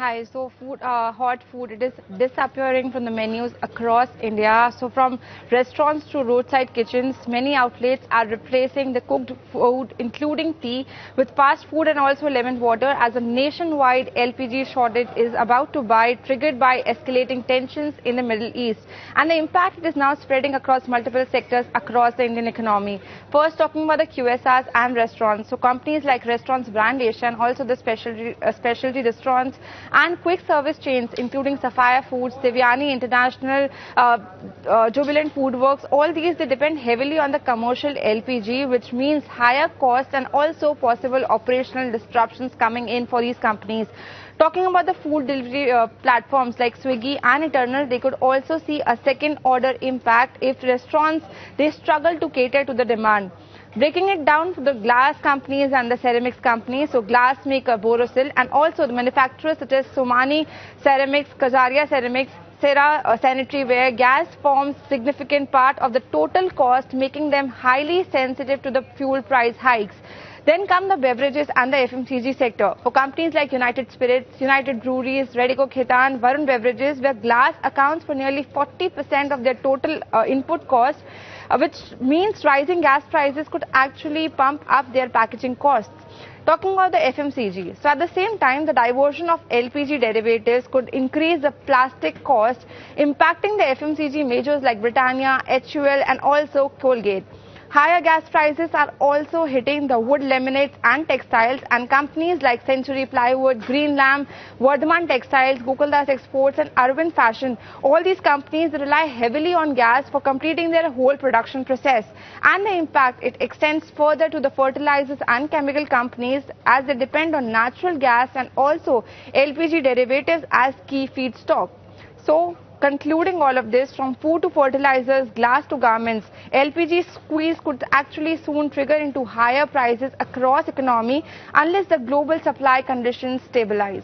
Hi. So hot food, it is disappearing from the menus across India. So from restaurants to roadside kitchens, many outlets are replacing the cooked food, including tea, with fast food and also lemon water, as a nationwide LPG shortage is about to bite, triggered by escalating tensions in the Middle East. And the impact is now spreading across multiple sectors across the Indian economy. First, talking about the QSRs and restaurants. So companies like Restaurants Brand Asia and also the specialty restaurants and quick service chains including Sapphire Foods, Devyani International, Jubilant Foodworks, all these they depend heavily on the commercial LPG, which means higher costs and also possible operational disruptions coming in for these companies. Talking about the food delivery platforms like Swiggy and Eternal, they could also see a second order impact if restaurants they struggle to cater to the demand. Breaking it down for the glass companies and the ceramics companies, so glass maker Borosil and also the manufacturers such as Somani Ceramics, Kajaria Ceramics, Cera sanitary ware, gas forms significant part of the total cost, making them highly sensitive to the fuel price hikes. Then come the beverages and the FMCG sector. For companies like United Spirits, United Breweries, Radico Khaitan, Varun Beverages, where glass accounts for nearly 40% of their total input cost, which means rising gas prices could actually pump up their packaging costs. Talking about the FMCG, so at the same time, the diversion of LPG derivatives could increase the plastic cost, impacting the FMCG majors like Britannia, HUL and also Colgate. Higher gas prices are also hitting the wood laminates and textiles, and companies like Century Plywood, Green Lamp, Vardhaman Textiles, Gokuldas Exports and Arvind Fashion, all these companies rely heavily on gas for completing their whole production process. And the impact, it extends further to the fertilizers and chemical companies, as they depend on natural gas and also LPG derivatives as key feedstock. So, concluding all of this, from food to fertilizers, glass to garments, LPG squeeze could actually soon trigger into higher prices across economy unless the global supply conditions stabilize.